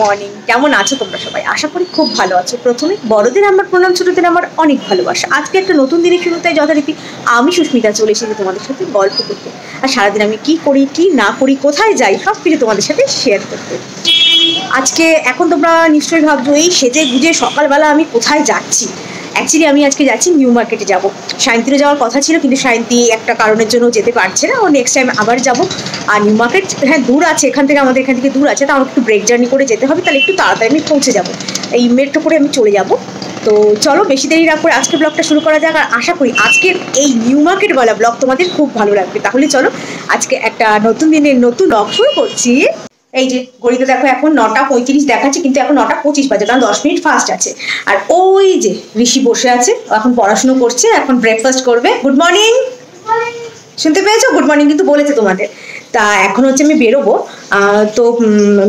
Morning. কেমন আছো তোমরা সবাই? আশা করি খুব ভালো আছো। প্রথমে বড়দের আমার প্রণাম, ছোটদের আমার অনেক ভালোবাসা। আজকে একটা নতুন দিনের শুরুতে যথারীতি আমি সুস্মিতা চলে এসেছি তোমাদের সাথে গল্প করতে, আর সারাদিন আমি কি করি কি না করি, কোথায় যাই, সব কিছু তোমাদের সাথে শেয়ার করতে। আজকে এখন তোমরা নিশ্চয়ই ভাবছো এই সেজে গুজে সকালবেলা আমি কোথায় যাচ্ছি। অ্যাকচুয়ালি আমি আজকে যাচ্ছি নিউ মার্কেটে যাব। সায়ন্তীরও যাওয়ার কথা ছিল, কিন্তু সায়ন্তী একটা কারণের জন্য যেতে পারছে না। ও নেক্সট টাইম আবার যাব। আর নিউ মার্কেট হ্যাঁ দূর আছে, এখান থেকে আমাদের এখান থেকে দূর আছে, তো আমাকে একটু ব্রেক জার্নি করে যেতে হবে, তাহলে একটু তাড়াতাড়ি আমি পৌঁছে যাব। এই মেট্রো করে আমি চলে যাব। তো চলো বেশি দেরি না করে আজকের ব্লগটা শুরু করা যাক। আর আশা করি আজকের এই নিউ মার্কেটওয়ালা ব্লগ তোমাদের খুব ভালো লাগবে। তাহলে চলো আজকে একটা নতুন দিনের নতুন ব্লগ শুরু করছি। এই যে ঘড়িতে দেখো এখন 9:35 দেখাচ্ছে, কিন্তু এখন 9:25 বাজে, কারণ 10 মিনিট ফাস্ট আছে। আর ওই যে ঋষি বসে আছে, এখন পড়াশুনো করছে, এখন ব্রেকফাস্ট করবে। গুড মর্নিং, শুনতে পেয়েছো? গুড মর্নিং কিন্তু বলেছে তোমাদের। তা এখন হচ্ছে আমি বেরোবো। তো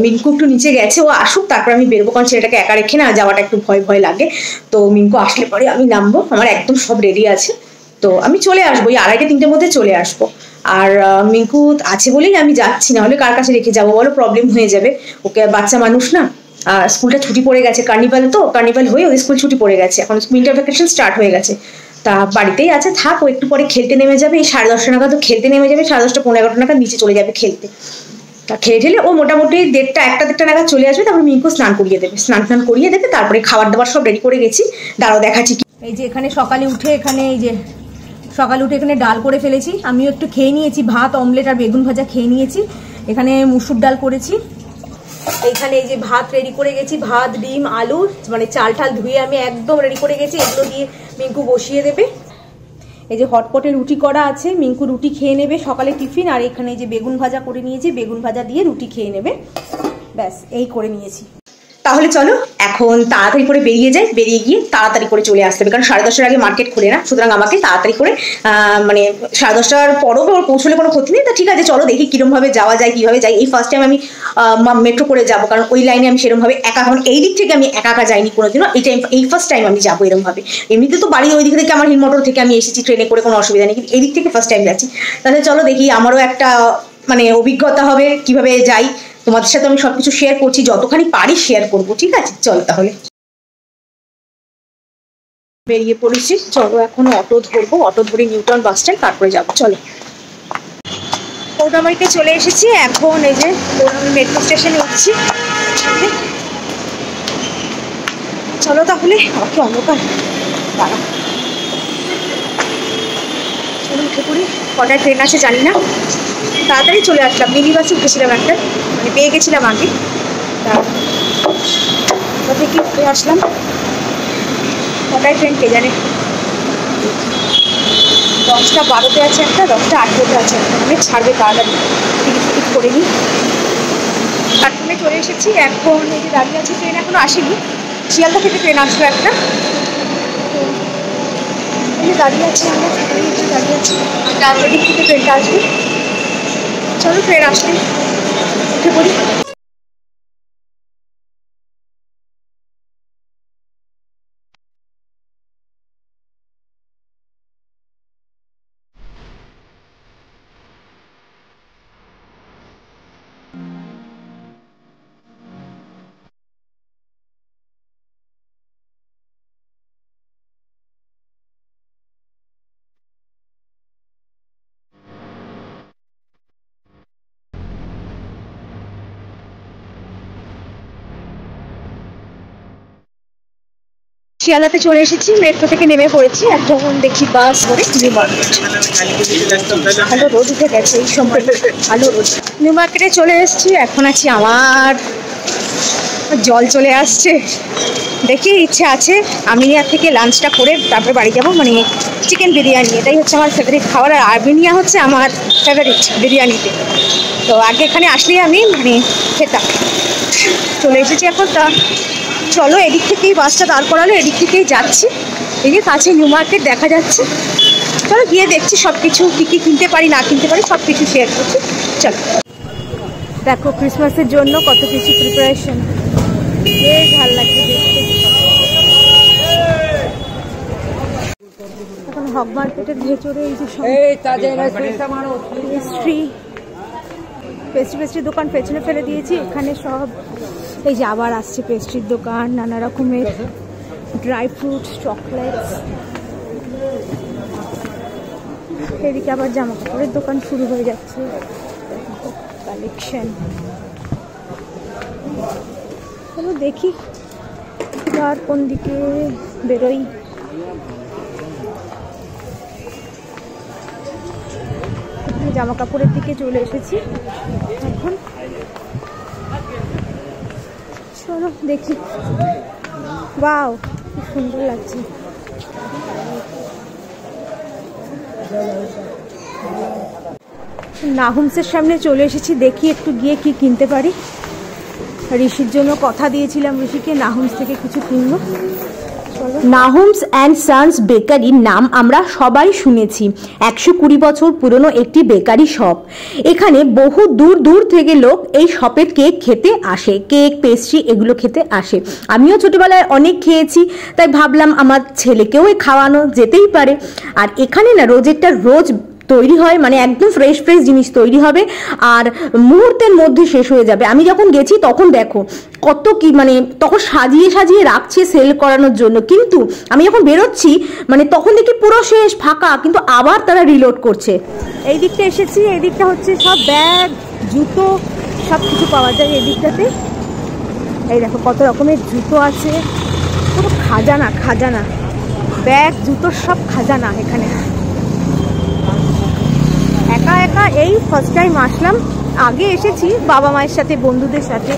মিঙ্কু একটু নিচে গেছে, ও আসুক তারপর আমি বেরোবো, কারণ ছেলেটাকে একা রেখে না যাওয়াটা একটু ভয় ভয় লাগে। তো মিঙ্কু আসলে পরে আমি নামবো, আমার একদম সব রেডি আছে। তো আমি চলে আসবো, এই 2:30-3টের মধ্যে চলে আসবো। আর মিঙ্কু আছে বলেই আমি যাচ্ছি, না হলে কার কাছে রেখে যাবো বলো, প্রবলেম হয়ে যাবে। ওকে বাচ্চা মানুষ না। স্কুলটা ছুটি পড়ে গেছে, কার্নিভাল তো, কার্নিভাল হয়ে ওদের স্কুল ছুটি পড়ে গেছে, এখন উইন্টার ভ্যাকেশন স্টার্ট হয়ে গেছে। তা বাড়িতেই আছে, থাক। ও একটু পরে খেলতে নেমে যাবে, এই 10:30 নাগাদ তো খেলতে নেমে যাবে, 10:30 পৌনে 11 নাগাদ নিচে চলে যাবে খেলতে। তা খেয়ে ঠেলে ও মোটামুটি 1:30 নাগাদ চলে আসবে। তারপরে মিঙ্কু স্নান করিয়ে দেবে, স্নান করিয়ে দেবে, তারপরে খাবার দাবার সব রেডি করে গেছি। দাঁড়াও দেখাচ্ছি। এই যে এখানে সকালে উঠে এখানে ডাল করে ফেলেছি। আমিও একটু খেয়ে নিয়েছি, ভাত অমলেট আর বেগুন ভাজা খেয়ে নিয়েছি। এখানে মুসুর ডাল করেছি। এইখানে এই যে ভাত রেডি করে গেছি, ভাত ডিম আলু, মানে চাল ঠাল ধুয়ে আমি একদম রেডি করে গেছি। এগুলো দিয়ে মিঙ্কু বসিয়ে দেবে। এই যে হটপটে রুটি করা আছে, মিঙ্কু রুটি খেয়ে নেবে সকালে টিফিন। আর এখানে এই যে বেগুন ভাজা করে নিয়েছি, বেগুন ভাজা দিয়ে রুটি খেয়ে নেবে। ব্যাস এই করে নিয়েছি। তাহলে চলো এখন তাড়াতাড়ি করে বেরিয়ে যাই, বেরিয়ে গিয়ে তাড়াতাড়ি করে চলে আসতে হবে, কারণ 10:30 আগে মার্কেট খোলে না। সুতরাং আমাকে তাড়াতাড়ি করে মানে 10:30 পরও পৌঁছলে কোনো ক্ষতি নেই। তা ঠিক আছে, চলো দেখি কিরমভাবে যাওয়া যায়, কিভাবে যাই। এই ফার্স্ট টাইম আমি মেট্রো করে যাবো, কারণ ওই লাইনে আমি সেরকমভাবে একা, কারণ এই দিক থেকে আমি একা যাইনি কোনোদিনও। এই ফার্স্ট টাইম আমি যাবো এরকমভাবে। এমনিতে তো বাড়ির ওই দিক থেকে আমার হিলমোটর থেকে আমি এসেছি ট্রেনে করে, কোনো অসুবিধা নেই, কিন্তু এই দিক থেকে ফার্স্ট টাইম যাচ্ছি। তাহলে চলো দেখি, আমারও একটা মানে অভিজ্ঞতা হবে কিভাবে যাই। তোমাদের সাথে আমি সবকিছু শেয়ার করছি, যতখানি পারি শেয়ার করবো। ঠিক আছে, চলো তাহলে বেরিয়ে পড়েছি। চলো এখন অটো ধরবো, অটো ধরে নিউটাউন বাস স্ট্যান্ড, তারপরে যাবো। চলো কৌটামারিতে চলে এসেছি। এখন এই যে মেট্রো স্টেশনে উঠছি। চলো তাহলে, অত অন্ধকার, দাঁড়া চলো উঠে পড়ি। কটায় ট্রেন আছে জানি না, তাড়াতাড়ি চলে আসলাম। মিনি বাসে উঠেছিলাম একটা, মানে পেয়ে গেছিলাম আগে, তা থেকে উঠে আসলাম। কটায় ট্রেন কে জানে, 10:12-তে আছে একটা, 10:18-তে আছে একটা, মানে ছাড়বে তাড়াতাড়ি। টিকিট করে নিই। প্ল্যাটফর্মে চলে এসেছি। এখন এই যে দাঁড়িয়ে আছে, ট্রেন এখনো আসেনি। শিয়ালদা থেকে ট্রেন আসলো একটা, তো এই যে দাঁড়িয়ে আছি আমরা, দাঁড়িয়ে আছি। ওদিক থেকে ট্রেনটা আসবে। চলো ট্রেন আসলে উঠে পড়ি। শিয়ালদাতে চলে এসেছি, মেট্রো থেকে নেমে পড়েছি। এখন দেখি বাস ধরে নিউ মার্কেট। ভালো রোদ উঠে গেছে এই সময়, ভালো রোদ। নিউ মার্কেটে চলে এসেছি, এখন আছি। আমার জল চলে আসছে, দেখি ইচ্ছে আছে আমিনিয়া থেকে লাঞ্চটা করে তারপরে বাড়ি যাবো। মানে চিকেন বিরিয়ানি, এটাই হচ্ছে আমার ফেভারিট খাবার। আর আমিনিয়া হচ্ছে আমার ফেভারিট বিরিয়ানিতে। তো আগে এখানে আসলেই আমি মানে খেতাম। চলে এসেছি এখন। তা চলো এদিক থেকেই বাসটা দাঁড় করালো, এদিক থেকেই যাচ্ছি। এই যে কাছে নিউ মার্কেট দেখা যাচ্ছে। চলো গিয়ে দেখছি সব কিছু কী কী কিনতে পারি না কিনতে পারি, সব কিছু শেয়ার করছি। চলো দেখো ক্রিসমাসের জন্য কত কিছু প্রিপারেশন, বেশ ভালো লাগছে দেখতে। এখন হক মার্কেটের ভেতরে এই যে পেস্ট্রি দোকান পেছনে ফেলে দিয়েছি। এখানে সব এই যে আবার আসছে পেস্ট্রির দোকান, নানা রকমের ড্রাই ফ্রুট, চকলেটস। এদিকে আবার জামা কাপড়ের দোকান শুরু হয়ে যাচ্ছে, কালেকশন। চলো দেখি আর কোন দিকে বেরোই। জামা কাপড়ের দিকে চলে এসেছি এখন, চলো দেখি। ওয়াও, কি সুন্দর লাগছে। নাহুমসের সামনে চলে এসেছি, দেখি একটু গিয়ে কি কিনতে পারি। ঋষির জন্য কথা দিয়েছিলাম ঋষিকে নাহুমস থেকে কিছু কিনবো। নাহুমস অ্যান্ড সন্স বেকারির নাম আমরা সবাই শুনেছি। 120 বছর পুরনো একটি বেকারি শপ। এখানে বহু দূর দূর থেকে লোক এই শপের কেক খেতে আসে, কেক, পেস্ট্রি এগুলো খেতে আসে। আমিও ছোটবেলায় অনেক খেয়েছি, তাই ভাবলাম আমার ছেলেকেও খাওয়ানো যেতেই পারে। আর এখানে না রোজেরটা রোজ তৈরি হয়, মানে একদম ফ্রেশ ফ্রেশ জিনিস তৈরি হবে আর মুহূর্তের মধ্যে শেষ হয়ে যাবে। আমি যখন গেছি তখন দেখো কত কি, মানে তখন সাজিয়ে সাজিয়ে রাখছে সেল করানোর জন্য, কিন্তু আমি যখন বেরোচ্ছি মানে তখন দেখি পুরো শেষ, ফাঁকা, কিন্তু আবার তারা রিলোড করছে। এই দিকটা এসেছি, এই দিকটা হচ্ছে সব ব্যাগ, জুতো সব কিছু পাওয়া যায় এই দিকটাতে। এই দেখো কত রকমের জুতো আছে, পুরো খাজানা খাজানা, ব্যাগ জুতো সব খাজানা এখানে। একা একা এই ফার্স্ট টাইম আসলাম, আগে এসেছি বাবা মায়ের সাথে, বন্ধুদের সাথে।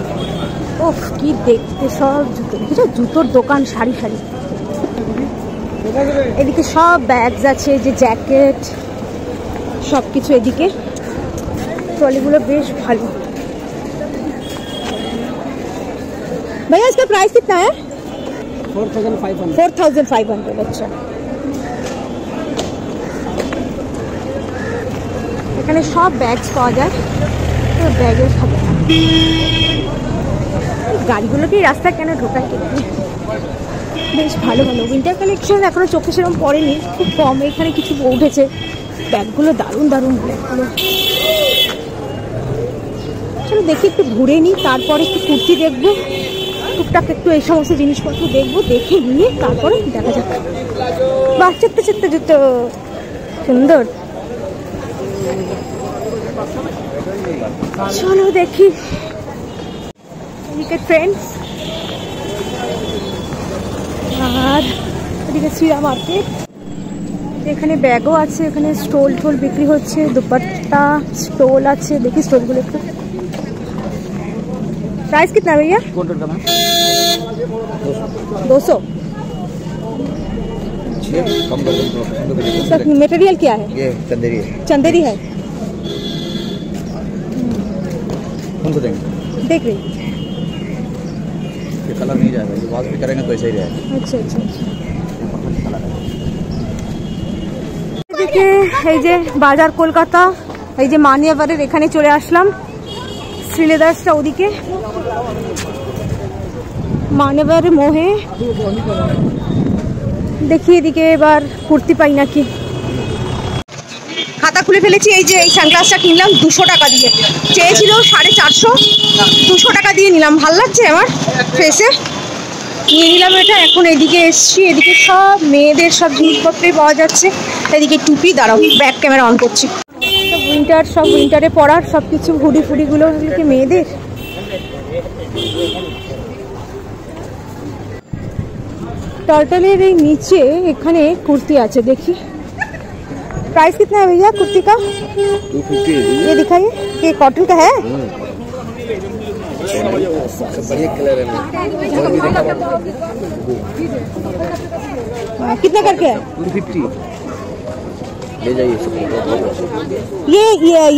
ওফ, কি দেখতে সব জুতো, দেখেছো জুতোর দোকান সারি সারি। এদিকে সব ব্যাগস আছে, যে জ্যাকেট সব কিছু এদিকে। ট্রলিগুলো বেশ ভালো। ভাইয়া इसका प्राइस कितना है? 4500। अच्छा, এখানে সব ব্যাগস পাওয়া যায়, তো ব্যাগের খাবে। গাড়িগুলোকে রাস্তায় কেন ঢোকায় কেন? বেশ ভালো ভালো উইন্টার কালেকশন এখনো চোখে সেরকম পড়েনি, খুব কম। এখানে কিছু উঠেছে, ব্যাগগুলো দারুণ দারুণ ব্যাগগুলো। চলো দেখি একটু ঘুরে নিই, তারপরে একটু কুর্তি দেখবো, টুকটাক একটু এই সমস্ত জিনিসপত্র দেখবো, দেখে নিয়ে তারপরে দেখা যাবে। বাহ, চেকতে চেকতে জুতো সুন্দর। চলো দেখি এদিকে ট্রেন্ডস, আর এদিকে শ্রীরা মার্কেট। এখানে ব্যাগও আছে, এখানে স্টোল টোল বিক্রি হচ্ছে, দুপাট্টা স্টোল আছে। দেখি স্টোলগুলো একটু। प्राइस कितना है भैया? 200। मटेरियल क्या है? ये चंदेरी है। चंदेरी है, कौन सा देंगे? देख रही, ये कलर नहीं जाएगा, ये वॉश भी करेंगे तो ऐसा ही रहेगा। अच्छा अच्छा अच्छा। এদিকে এই যে বাজার কলকাতা, এই যে মানিয়াবারের এখানে চলে আসলাম। শ্রীলেদার্সটা ওদিকে, মানিয়াবারে মোহে। দেখি এদিকে এবার কুর্তি পাই নাকি। খাতা খুলে ফেলেছি, এই যে এই সানগ্লাসটা কিনলাম 200 টাকা দিয়ে, চেয়েছিল 450, 200 টাকা দিয়ে নিলাম। ভাল লাগছে আমার ফেসে, নিয়ে নিলাম এটা। এখন এদিকে এসছি, এদিকে সব মেয়েদের সব জিনিসপত্রই পাওয়া যাচ্ছে। এদিকে টুপি, দাঁড়াও ব্যাক ক্যামেরা অন করছি। উইন্টার, সব উইন্টারে পরার সব কিছু, হুডি ফুডিগুলো এগুলোকে মেয়েদের। টার্টলের এই নিচে এখানে কুর্তি আছে, দেখি प्राइस कितना है भैया कुर्ती का? 250। ये दिखाइए, ये कॉटन का है। बढ़िया कलर है, कितना करके है? 250 ले जाइए।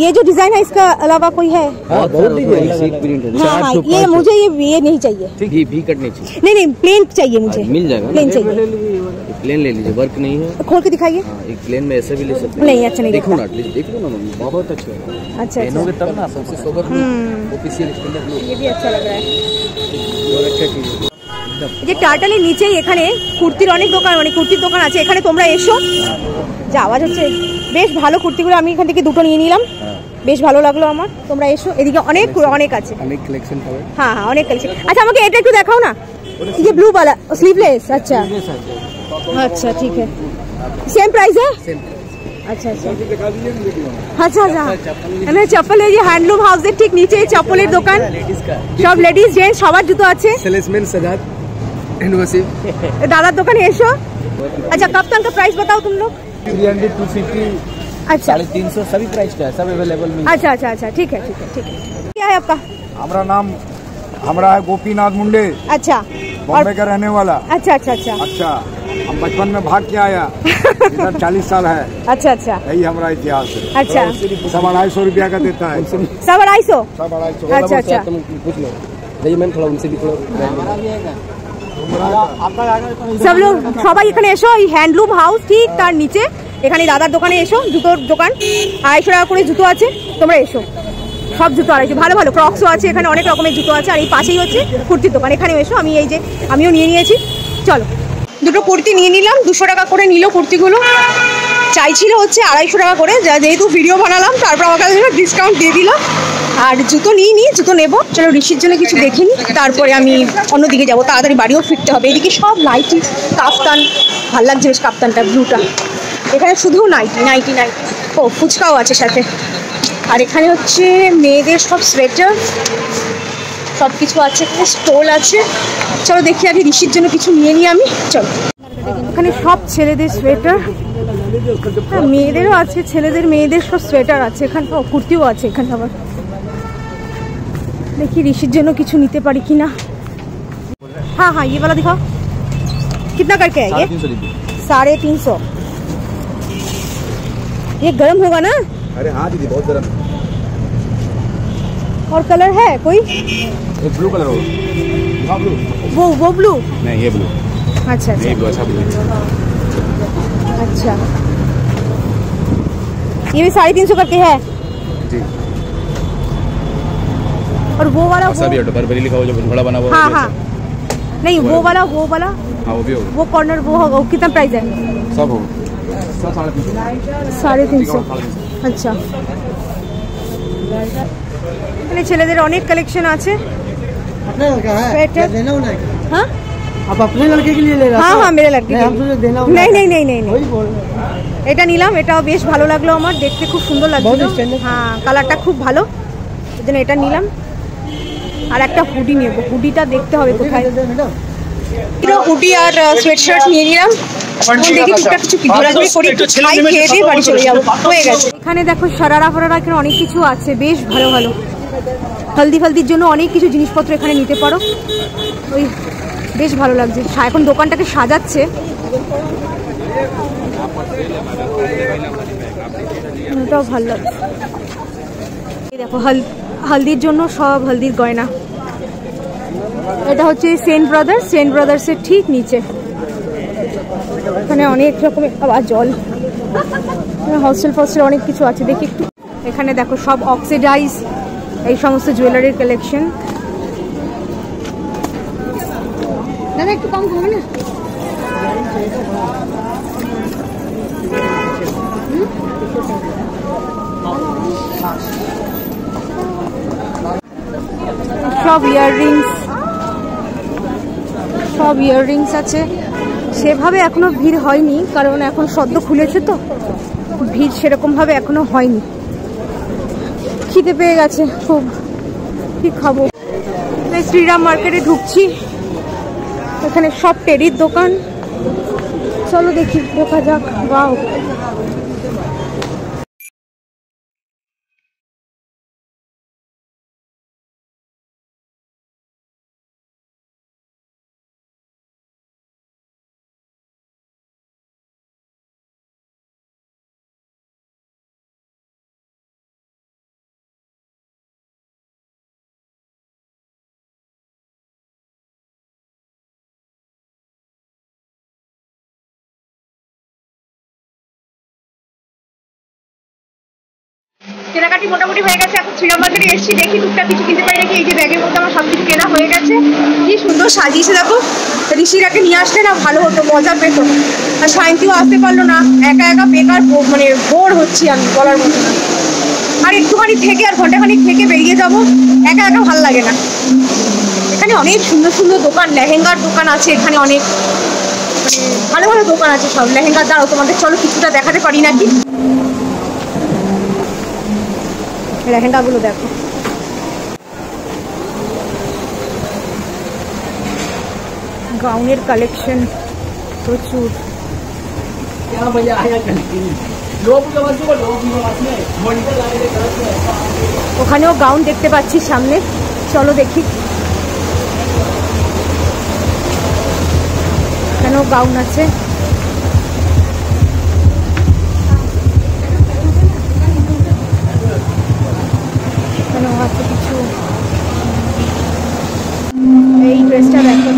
ये जो डिजाइन है इसका अलावा कोई है? हाँ, बहुत डिजाइन है। हाँ, ये मुझे ये नहीं चाहिए, भी कटनी चाहिए। नहीं प्लेन चाहिए मुझे। मिल जाएगा, प्लेन चाहिए। प्लेन ले लीजिए, वर्क नहीं है। खोल के दिखाइए। एक प्लेन में ऐसे भी ले सकते हैं। नहीं, अच्छा नहीं, देखो ना, देखो ना, बहुत अच्छा है। अच्छा पहनोगे तब ना सबसे सोबर ऑफिशियल स्टैंडर्ड लुक। ये भी अच्छा लग रहा है, और अच्छा चीज। যে টার্টালের নিচেই এখানে কুর্তির অনেক দোকান, মানে কুর্তির দোকান আছে। এখানে তোমরা এসো, যে আওয়াজ হচ্ছে, বেশ ভালো কুর্তিগুলো। আমি এখান থেকে দুটো নিয়ে নিলাম, বেশ ভালো লাগলো আমার। তোমরা এসো, এদিকে অনেক অনেক আছে, অনেক কালেকশন পাবে। হ্যাঁ হ্যাঁ অনেক কালেকশন। আচ্ছা আমাকে এটা একটু দেখাও না, ये ब्लू वाला स्लीवलेस। अच्छा अच्छा ठीक है, सेम प्राइस है। अच्छा अच्छा अच्छा अच्छा মানে চপ্পল, এই যে হ্যান্ডলুম হাউসের ঠিক নিচে চপ্পলের দোকান, সব লেডিস জেন্টস সবার জুতো আছে। सेल्समैन सजाद एंड वसीम, दादा दुकान एसो। अच्छा कप्तान का प्राइस बताओ तुम लोग। 300 250 अच्छा 350 सभी प्राइस का है, सब अवेलेबल में। अच्छा अच्छा अच्छा ठीक है ठीक है ठीक है। क्या है आपका? हमारा नाम हमारा है गोपीनाथ मुंडे। अच्छा बॉम्बे का रहने वाला। अच्छा अच्छा अच्छा अच्छा हम बचपन में भाग के आया इधर 40 साल है। अच्छा अच्छा यही हमारा इतिहास है। अच्छा 250 रुपया का देता है। 250। 250। अच्छा अच्छा तुम पूछ लो, नहीं मैं थोड़ा उनसे भी थोड़ा সব লোক সবাই এখানে এসো, এই হ্যান্ডলুম হাউস ঠিক তার নিচে, এখানে দাদার দোকানে এসো, জুতোর দোকান, 250 টাকা করে জুতো আছে, তোমরা এসো। সব জুতো 250, ভালো ভালো ক্রক্সও আছে এখানে, অনেক রকমের জুতো আছে। আর এই পাশেই হচ্ছে কুর্তির দোকান, এখানেও এসো। আমি এই যে আমিও নিয়ে নিয়েছি, চলো দুটো কুর্তি নিয়ে নিলাম। 200 টাকা করে নিল কুর্তিগুলো, চাইছিল হচ্ছে 250 টাকা করে, যেহেতু ভিডিও বানালাম তারপর আমার কাছে ডিসকাউন্ট দিয়ে দিল। আর জুতো নিয়ে জুতো নেবো, চলো ঋষির জন্য কিছু দেখে নিই, তারপরে আমি অন্যদিকে যাবো, তাড়াতাড়ি বাড়িও ফিরতে হবে। এদিকে সব নাইটি, কাপ্তান, ভাল লাগছে বেশ কাপ্তানটা ব্লুটা। এখানে শুধু নাইটি নাইটি নাইটি, ও ফুচকাও আছে সাথে। আর এখানে হচ্ছে মেয়েদের সব সোয়েটার, সব কিছু আছে, এখানে স্টোল আছে। চলো দেখি আগে ঋষির জন্য কিছু নিয়ে নিই আমি, চলো। এখানে সব ছেলেদের সোয়েটার, মেয়েদেরও আছে, ছেলেদের মেয়েদের সব সোয়েটার আছে এখানে, কুর্তিও আছে এখানে। আবার देखिए ऋषिर जन्य किछु निते पारी कि ना। हाँ हाँ ये वाला दिखाओ, कितना करके है ये? 350। ये गर्म होगा ना? अरे हाँ दीदी बहुत गर्म। और कलर है कोई? एक ब्लू कलर हो, वो ब्लू नहीं ये ब्लू। अच्छा अच्छा ब्लू अच्छा ब्लू। अच्छा ये भी 350 करके है जी। और वो वाला सब ये बर्बरी लिखा हो जो बड़ा बना हुआ। हाँ हाँ नहीं वो वाला हाँ वो भी हो, वो कॉर्नर वो होगा, कितना प्राइस है? सब हो 350। अच्छा এখানে ছেলেদের অনেক কালেকশন আছে। अपने लड़का है स्वेटर देना होना है। हाँ आप अपने लड़के के लिए ले रहे हो? हाँ हाँ मेरे लड़के नहीं, के हमको जो देना लिए। होना नहीं है। नहीं नहीं नहीं नहीं वही बोल रहे हैं। এটা নিলাম, এটাও বেশ ভালো লাগলো আমার, দেখতে খুব সুন্দর লাগছিল। বহুত standard। হ্যাঁ কালারটা খুব ভালো, এই জন্য এটা নিলাম। আর একটা হুডি নেব, হুডিটা দেখতে হবে কোথায়। হুডি আর সোয়েটশার্ট নিয়ে নিলাম। দেখি টুকটাক কিছু ঘোরাঘুরি করি, একটু খাই, খেয়ে দিয়ে বাড়ি চলে যাবো, হয়ে গেছে। এখানে দেখো সারারা ফারারা এখানে অনেক কিছু আছে, বেশ ভালো ভালো। হলদি ফলদির জন্য অনেক কিছু জিনিসপত্র এখানে নিতে পারো, ওই বেশ ভালো লাগছে। এখন দোকানটাকে সাজাচ্ছে, এটাও ভালো লাগছে। এই দেখো হলদির জন্য সব হলদির গয়না। এটা হচ্ছে সেন্ট ব্রাদার্সের ঠিক নিচে, এখানে অনেক রকমের আবার জল, হস্টেল অনেক কিছু আছে। দেখি একটু, এখানে দেখো সব অক্সিডাইজ এই সমস্ত জুয়েলারির কালেকশন। দাদা একটু কম করবে না? সব ইয়াররিংস আছে। সেভাবে এখনো ভিড় হয়নি, কারণ এখন সদ্য খুলেছে তো, ভিড় সেরকম ভাবে এখনো হয়নি। খিদে পেয়ে গেছে খুব, কি খাবো। শ্রীরাম মার্কেটে ঢুকছি, এখানে সব টেরির দোকান। চলো দেখি, দেখা যাক। বাও কেনাকাটি মোটামুটি হয়ে গেছে। এখন শ্রীরাম মার্কেটে এসেছি, দেখি টুকটাক কিছু কিনতে পারি নাকি। এই যে ব্যাগের মধ্যে আমার সবকিছু কেনা হয়ে গেছে। কি সুন্দর সাজিয়েছে দেখো, ঋষিরাকে নিয়ে আসলে না ভালো হতো, মজা পেতো। আর সায়ন্তীও আসতে পারলো না, একা একা বেকার মানে বোর হচ্ছি আমি, বলার মতো না। আর একটুখানি থেকে আর ঘন্টাখানিক থেকে বেরিয়ে যাব, একা একা ভালো লাগে না। এখানে অনেক সুন্দর সুন্দর দোকান, লেহেঙ্গার দোকান আছে এখানে, অনেক ভালো ভালো দোকান আছে সব লেহেঙ্গার। দাঁড়াও তোমাদের চলো কিছুটা দেখাতে পারি নাকি, লেহেঙ্গাগুলো দেখো। গাউনের কালেকশন প্রচুর। ওখানেও গাউন দেখতে পাচ্ছি সামনে, চলো দেখি। এখানেও গাউন আছে। এখানেও আছে কিছু। এই ড্রেসটা দেখো।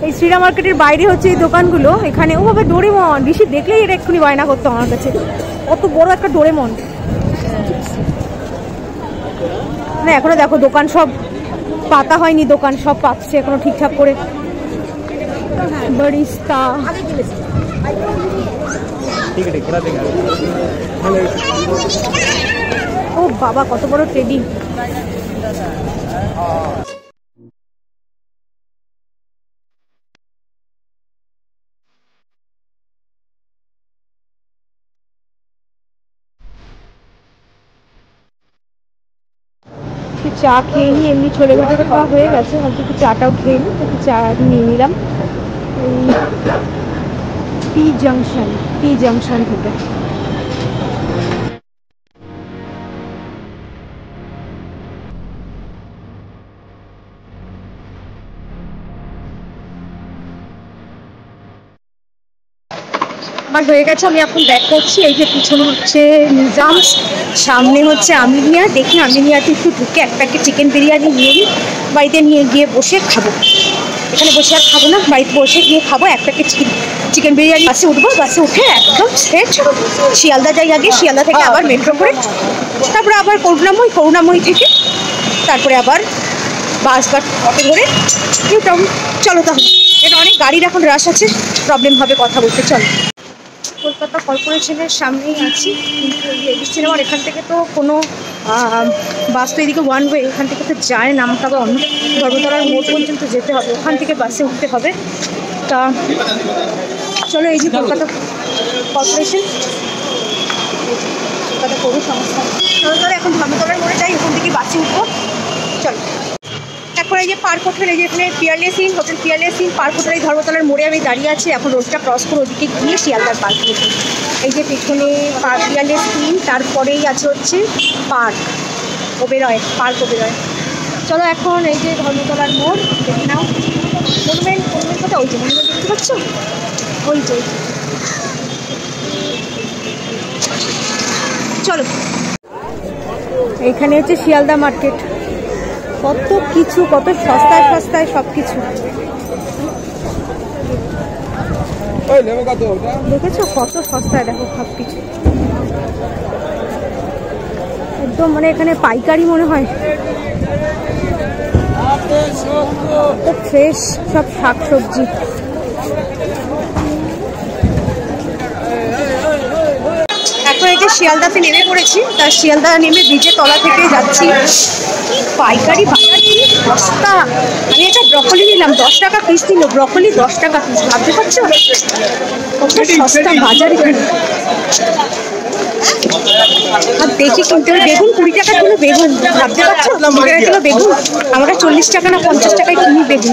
এই শ্রীরাম মার্কেটের বাইরে হচ্ছে এই দোকানগুলো। এখানে ও বাবা ডোরেমন, ঋষি দেখলেই এটা এক্ষুনি বায়না করতো আমার কাছে, কত বড় একটা ডোরেমন। না এখনো দেখো দোকান সব পাতা হয়নি, দোকান সব পাচ্ছে এখনো ঠিকঠাক করে। বরিস্তা ও বাবা কত বড় টেডি। চা খেয়ে নিই, এমনি ছোলে ভাজাটা খাওয়া হয়ে গেছে, হয়তো একটু চাটাও খেয়ে নিই। একটু চা নিয়ে নিলাম টি জাংশন থেকে। আমার হয়ে গেছে, আমি এখন ব্যাক করছি। এই যে পিছনে হচ্ছে নিজামস, সামনে হচ্ছে আমিনিয়া। দেখি আমিনিয়াতে একটু ঢুকে এক প্যাকেট চিকেন বিরিয়ানি নিয়ে নিই, বাড়িতে নিয়ে গিয়ে বসে খাবো। এখানে বসে আর খাবো না, বাড়িতে বসে গিয়ে খাবো এক প্যাকেট চিকেন বিরিয়ানি। বাসে উঠবো, বাসে উঠে একদম স্ট্রেট শিয়ালদা যাই আগে, শিয়ালদা থেকে আবার মেট্রো করে, তারপরে আবার করুণাময়ী থেকে তারপরে আবার বাস বা অটো ধরে নিউ টাউন। চলো তাহলে, এটা অনেক গাড়ির এখন রাশ আছে, প্রবলেম হবে কথা বলতে। চলো, কলকাতা কর্পোরেশনের সামনেই আছি, কিন্তু এবিসি সিনেমার এখান থেকে তো কোনো বাস তো এদিকে ওয়ান ওয়ে, এখান থেকে তো যায় না, আমাকে আবার অন্য ধর্মতলার মোড় পর্যন্ত যেতে হবে, ওখান থেকে বাসে উঠতে হবে। তা চলো, এই যে কলকাতা কর্পোরেশন, কলকাতা পৌর সংস্থা, ধর্মতলা, এখন ধর্মতলার মোড়ে যাই, ওখান থেকে বাসে উঠবো। চলো, তারপরে এই যে পার্ক হোটেল, এই যে এখানে Peerless in, hotel Peerless in, park hotel, এই ধর্মতলার মোড়ে আমি দাঁড়িয়ে আছি। এখন রোডটা ক্রস করে ওদিকে গিয়ে শিয়ালদার পার্ক হোটেল। এই যে পেছনে পিয়ারলেস ইন, তারপরেই আছে হচ্ছে পার্ক ওবেরয়। চলো এখন এই যে ধর্মতলার মোড় দেখে নাও। মনুমেন্ট কোথায়? ওই যে মনুমেন্ট দেখতে পাচ্ছ, ওই যে। চলো, এখানে হচ্ছে শিয়ালদা মার্কেট, কত কিছু, কত সস্তায় সব কিছু। দেখেছো কত সস্তায়, দেখো সব কিছু একদম, মানে এখানে পাইকারি মনে হয়, ফ্রেশ সব শাকসবজি। এখন এই যে শিয়ালদাতে নেমে পড়েছি, তার শিয়ালদা নেমে ব্রিজের তলা থেকে যাচ্ছি। পাইকারি বাজার কি সস্তা! আমি একটা ব্রকলি নিলাম, 10 টাকা পিস নিল, ব্রকলি 10 টাকা পিস, ভাবতে পারছো কত সস্তা বাজার এখানে। আর দেখি কিনতে হবে বেগুন, 20 টাকা কিলো বেগুন, ভাবতে পারছো 20 টাকা কিলো বেগুন, আমরা 40 টাকা না 50 টাকায় কিনি বেগুন।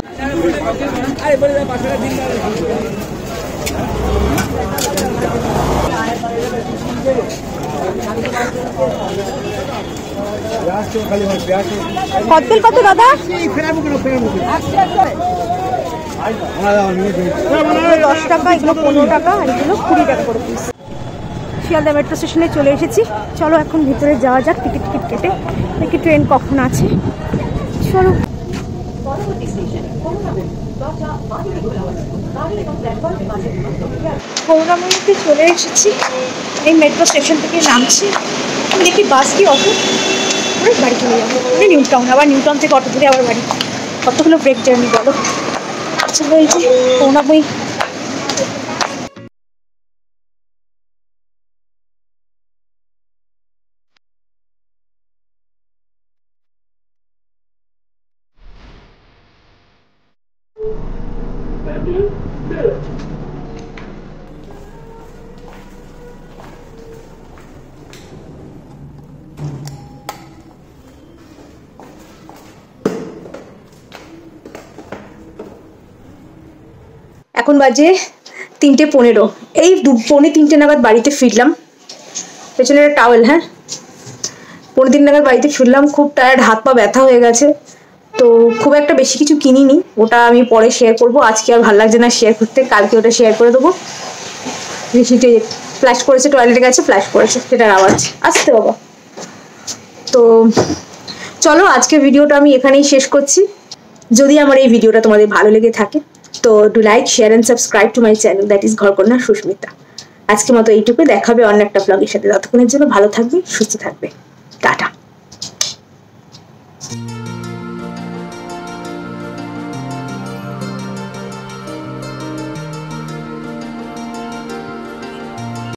কদবেল কত দাদা? 10 টাকা, এগুলো 15 টাকা, আর এগুলো 20 টাকা করে পিস। শিয়ালদা মেট্রো স্টেশনে চলে এসেছি, চলো এখন ভিতরে যাওয়া যাক, টিকিট কেটে দেখি ট্রেন কখন আছে। চলো, করুণাময়ীতে চলে এসেছি, এই মেট্রো স্টেশন থেকে নামছি, দেখি বাস কি অটো করে বাড়ি চলে যাবো, মানে নিউ টাউন, আবার নিউ টাউন থেকে অটো ধরে আবার বাড়ি। কতগুলো ব্রেক জার্নি বলো। চলো, এই যে করুণাময়ী। এখন বাজে 3:15, এই 2:45 নাগাদ বাড়িতে ফিরলাম। পেছনে একটা টাওয়েল, হ্যাঁ, 3:15 নাগাদ বাড়িতে ফিরলাম। খুব টায়ার্ড, হাত পা ব্যথা হয়ে গেছে। তো খুব একটা বেশি কিছু কিনিনি, ওটা আমি পরে শেয়ার করব। আজকে আর ভালো লাগছে না শেয়ার করতে, কালকে ওটা শেয়ার করে দেবো। ঋষিতে ফ্ল্যাশ করেছে, টয়লেটে গেছে, ফ্ল্যাশ করেছে, সেটার আওয়াজ আসতে বাবা। তো চলো আজকের ভিডিওটা আমি এখানেই শেষ করছি। যদি আমার এই ভিডিওটা তোমাদের ভালো লেগে থাকে তো do like, share and subscribe to my channel, that is Ghorkonna Susmita. আজকের মতো এইটুকু, দেখাবে অন্য একটা ব্লগের সাথে। ততক্ষণের জন্য ভালো থাকবে, সুস্থ থাকবে।